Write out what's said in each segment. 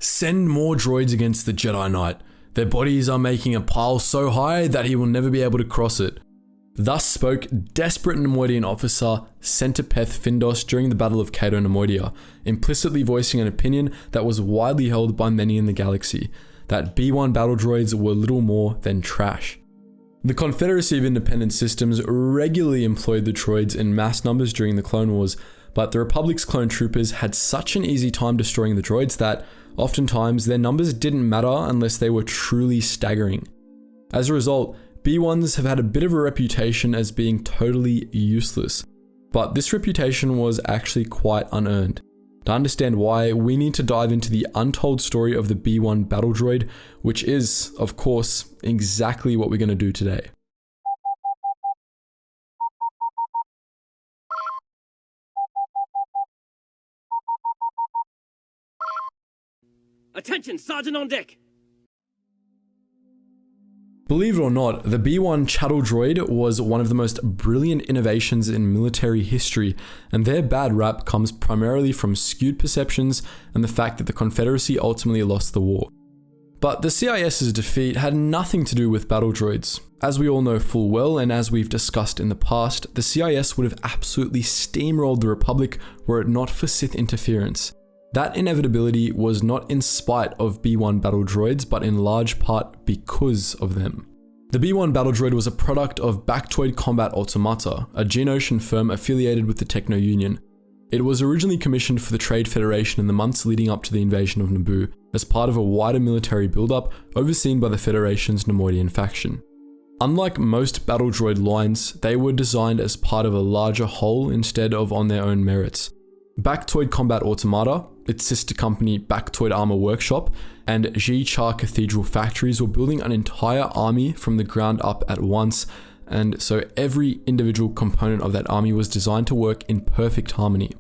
Send more droids against the Jedi Knight. Their bodies are making a pile so high that he will never be able to cross it. Thus spoke desperate Neimoidian officer Centipeth Findos during the Battle of Cato Neimoidia, implicitly voicing an opinion that was widely held by many in the galaxy, that B1 battle droids were little more than trash. The Confederacy of Independent Systems regularly employed the droids in mass numbers during the Clone Wars, but the Republic's clone troopers had such an easy time destroying the droids that oftentimes their numbers didn't matter unless they were truly staggering. As a result, B1s have had a bit of a reputation as being totally useless, but this reputation was actually quite unearned. To understand why, we need to dive into the untold story of the B1 battle droid, which is, of course, exactly what we're going to do today. Attention, Sergeant on deck! Believe it or not, the B1 chattel droid was one of the most brilliant innovations in military history, and their bad rap comes primarily from skewed perceptions and the fact that the Confederacy ultimately lost the war. But the CIS's defeat had nothing to do with battle droids. As we all know full well, and as we've discussed in the past, the CIS would have absolutely steamrolled the Republic were it not for Sith interference. That inevitability was not in spite of B1 battle droids, but in large part because of them. The B1 battle droid was a product of Bactoid Combat Automata, a Geonosian firm affiliated with the Techno Union. It was originally commissioned for the Trade Federation in the months leading up to the invasion of Naboo, as part of a wider military build-up overseen by the Federation's Neimoidian faction. Unlike most battle droid lines, they were designed as part of a larger whole instead of on their own merits. Bactoid Combat Automata, its sister company Bactoid Armor Workshop, and Ji-Char Cathedral factories were building an entire army from the ground up at once, and so every individual component of that army was designed to work in perfect harmony.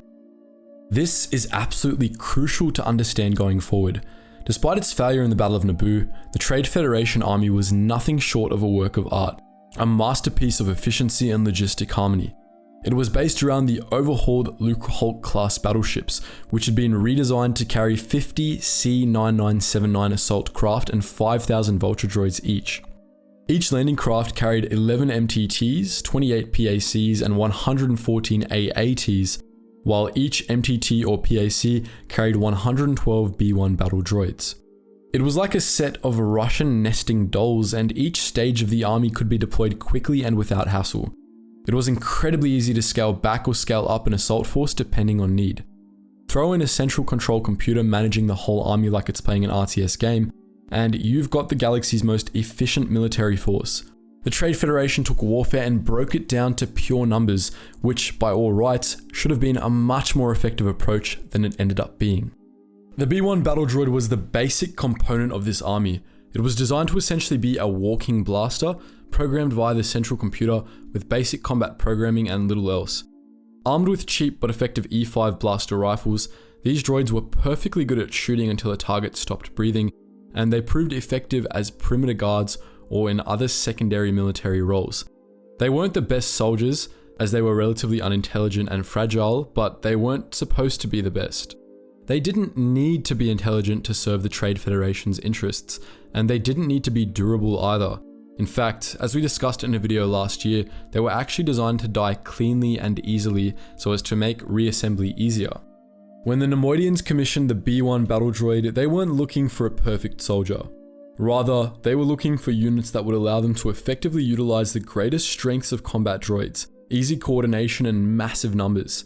This is absolutely crucial to understand going forward. Despite its failure in the Battle of Naboo, the Trade Federation army was nothing short of a work of art, a masterpiece of efficiency and logistic harmony. It was based around the overhauled Lucrehulk class battleships, which had been redesigned to carry 50 C-9979 assault craft and 5,000 Vulture droids each. Each landing craft carried 11 MTTs, 28 PACs, and 114 AATs, while each MTT or PAC carried 112 B1 battle droids. It was like a set of Russian nesting dolls, and each stage of the army could be deployed quickly and without hassle. It was incredibly easy to scale back or scale up an assault force depending on need. Throw in a central control computer managing the whole army like it's playing an RTS game, and you've got the galaxy's most efficient military force. The Trade Federation took warfare and broke it down to pure numbers, which by all rights should have been a much more effective approach than it ended up being. The B1 battle droid was the basic component of this army. It was designed to essentially be a walking blaster, programmed via the central computer with basic combat programming and little else. Armed with cheap but effective E5 blaster rifles, these droids were perfectly good at shooting until a target stopped breathing, and they proved effective as perimeter guards or in other secondary military roles. They weren't the best soldiers, as they were relatively unintelligent and fragile, but they weren't supposed to be the best. They didn't need to be intelligent to serve the Trade Federation's interests, and they didn't need to be durable either. In fact, as we discussed in a video last year, they were actually designed to die cleanly and easily so as to make reassembly easier. When the Neimoidians commissioned the B1 battle droid, they weren't looking for a perfect soldier. Rather, they were looking for units that would allow them to effectively utilize the greatest strengths of combat droids, easy coordination and massive numbers.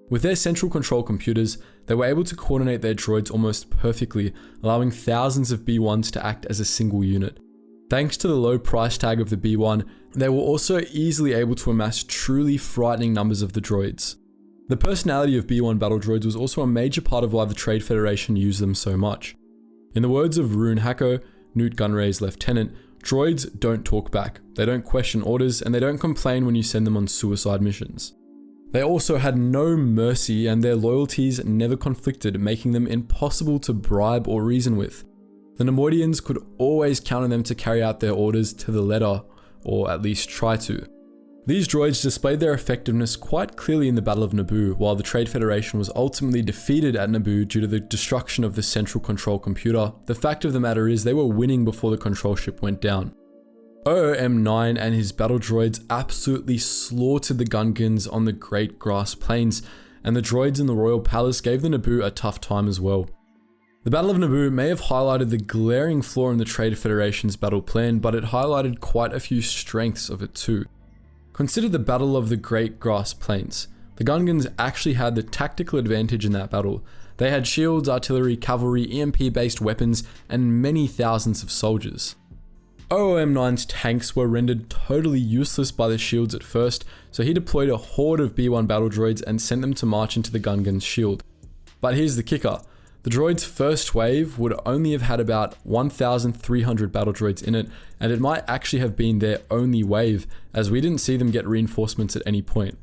With their central control computers, they were able to coordinate their droids almost perfectly, allowing thousands of B1s to act as a single unit. Thanks to the low price tag of the B1, they were also easily able to amass truly frightening numbers of the droids. The personality of B1 battle droids was also a major part of why the Trade Federation used them so much. In the words of Rune Hacko, Newt Gunray's lieutenant, droids don't talk back, they don't question orders, and they don't complain when you send them on suicide missions. They also had no mercy, and their loyalties never conflicted, making them impossible to bribe or reason with. The Neimoidians could always count on them to carry out their orders to the letter, or at least try to. These droids displayed their effectiveness quite clearly in the Battle of Naboo, while the Trade Federation was ultimately defeated at Naboo due to the destruction of the central control computer. The fact of the matter is they were winning before the control ship went down. OOM-9 and his battle droids absolutely slaughtered the Gungans on the Great Grass Plains, and the droids in the Royal Palace gave the Naboo a tough time as well. The Battle of Naboo may have highlighted the glaring flaw in the Trade Federation's battle plan, but it highlighted quite a few strengths of it too. Consider the Battle of the Great Grass Plains. The Gungans actually had the tactical advantage in that battle. They had shields, artillery, cavalry, EMP-based weapons, and many thousands of soldiers. OOM-9's tanks were rendered totally useless by the shields at first, so he deployed a horde of B-1 battle droids and sent them to march into the Gungan's shield. But here's the kicker. The droid's first wave would only have had about 1,300 battle droids in it, and it might actually have been their only wave, as we didn't see them get reinforcements at any point.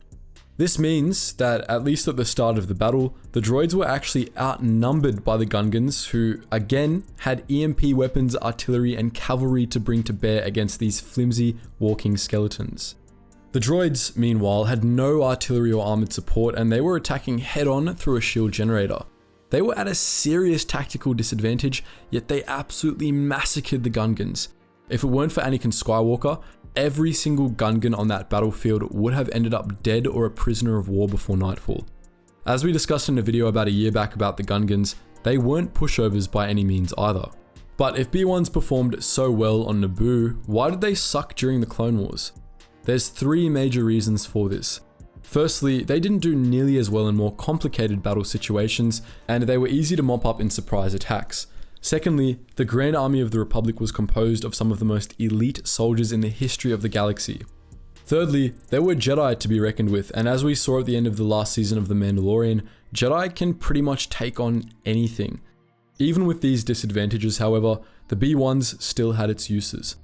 This means that, at least at the start of the battle, the droids were actually outnumbered by the Gungans, who, again, had EMP weapons, artillery, and cavalry to bring to bear against these flimsy, walking skeletons. The droids, meanwhile, had no artillery or armored support, and they were attacking head-on through a shield generator. They were at a serious tactical disadvantage, yet they absolutely massacred the Gungans. If it weren't for Anakin Skywalker, every single Gungan on that battlefield would have ended up dead or a prisoner of war before nightfall. As we discussed in a video about a year back about the Gungans, they weren't pushovers by any means either. But if B-1s performed so well on Naboo, why did they suck during the Clone Wars? There's three major reasons for this. Firstly, they didn't do nearly as well in more complicated battle situations, and they were easy to mop up in surprise attacks. Secondly, the Grand Army of the Republic was composed of some of the most elite soldiers in the history of the galaxy. Thirdly, there were Jedi to be reckoned with, and as we saw at the end of the last season of The Mandalorian, Jedi can pretty much take on anything. Even with these disadvantages, however, the B-1s still had its uses.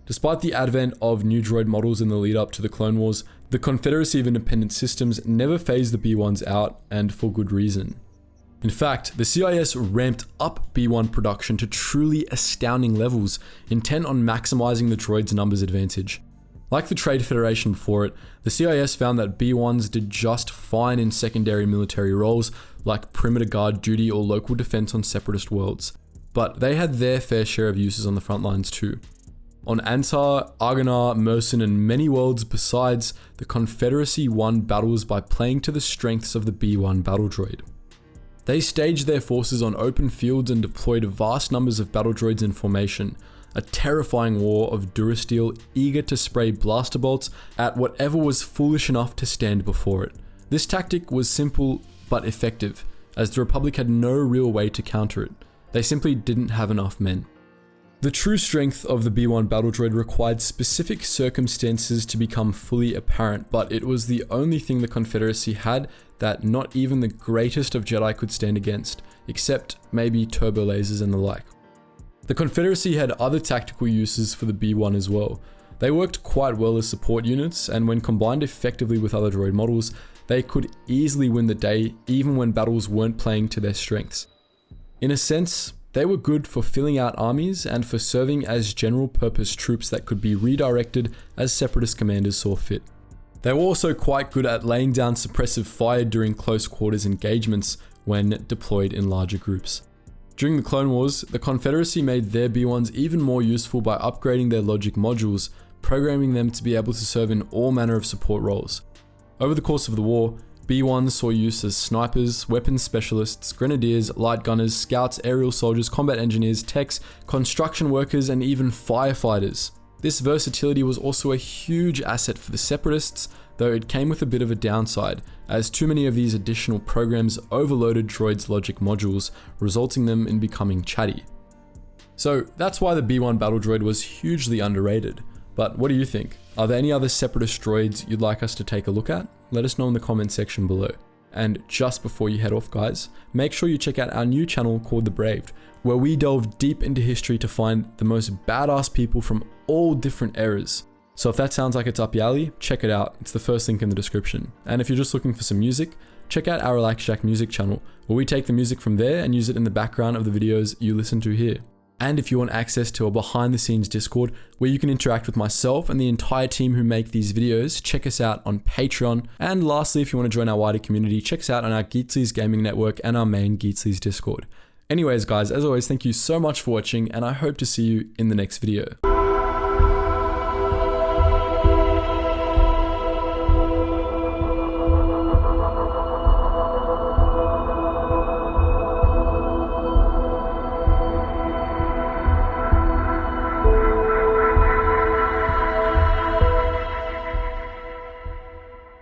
Despite the advent of new droid models in the lead up to the Clone Wars, the Confederacy of Independent Systems never phased the B-1s out, and for good reason. In fact, the CIS ramped up B-1 production to truly astounding levels, intent on maximizing the droids' numbers advantage. Like the Trade Federation before it, the CIS found that B-1s did just fine in secondary military roles like perimeter guard duty or local defense on separatist worlds, but they had their fair share of uses on the front lines too. On Antar, Argonar, Mercen, and many worlds besides, the Confederacy won battles by playing to the strengths of the B-1 battle droid. They staged their forces on open fields and deployed vast numbers of battle droids in formation, a terrifying war of Durasteel eager to spray blaster bolts at whatever was foolish enough to stand before it. This tactic was simple but effective, as the Republic had no real way to counter it. They simply didn't have enough men. The true strength of the B-1 battle droid required specific circumstances to become fully apparent, but it was the only thing the Confederacy had that not even the greatest of Jedi could stand against, except maybe turbo lasers and the like. The Confederacy had other tactical uses for the B-1 as well. They worked quite well as support units, and when combined effectively with other droid models, they could easily win the day even when battles weren't playing to their strengths. In a sense, they were good for filling out armies and for serving as general purpose troops that could be redirected as separatist commanders saw fit. They were also quite good at laying down suppressive fire during close quarters engagements when deployed in larger groups. During the Clone Wars, the Confederacy made their B-1s even more useful by upgrading their logic modules, programming them to be able to serve in all manner of support roles. Over the course of the war, B-1s saw use as snipers, weapons specialists, grenadiers, light gunners, scouts, aerial soldiers, combat engineers, techs, construction workers, and even firefighters. This versatility was also a huge asset for the separatists, though it came with a bit of a downside, as too many of these additional programs overloaded droids' logic modules, resulting them in becoming chatty. So that's why the B-1 battle droid was hugely underrated. But what do you think? Are there any other separatist droids you'd like us to take a look at? Let us know in the comment section below. And just before you head off, guys, make sure you check out our new channel called The Braved, where we delve deep into history to find the most badass people from all different eras. So if that sounds like it's up your alley, check it out. It's the first link in the description. And if you're just looking for some music, check out our Relax Jack music channel, where we take the music from there and use it in the background of the videos you listen to here. And if you want access to a behind the scenes Discord where you can interact with myself and the entire team who make these videos, check us out on Patreon. And lastly, if you want to join our wider community, check us out on our Geetzlies Gaming Network and our main Geetzlies Discord. Anyways guys, as always, thank you so much for watching and I hope to see you in the next video.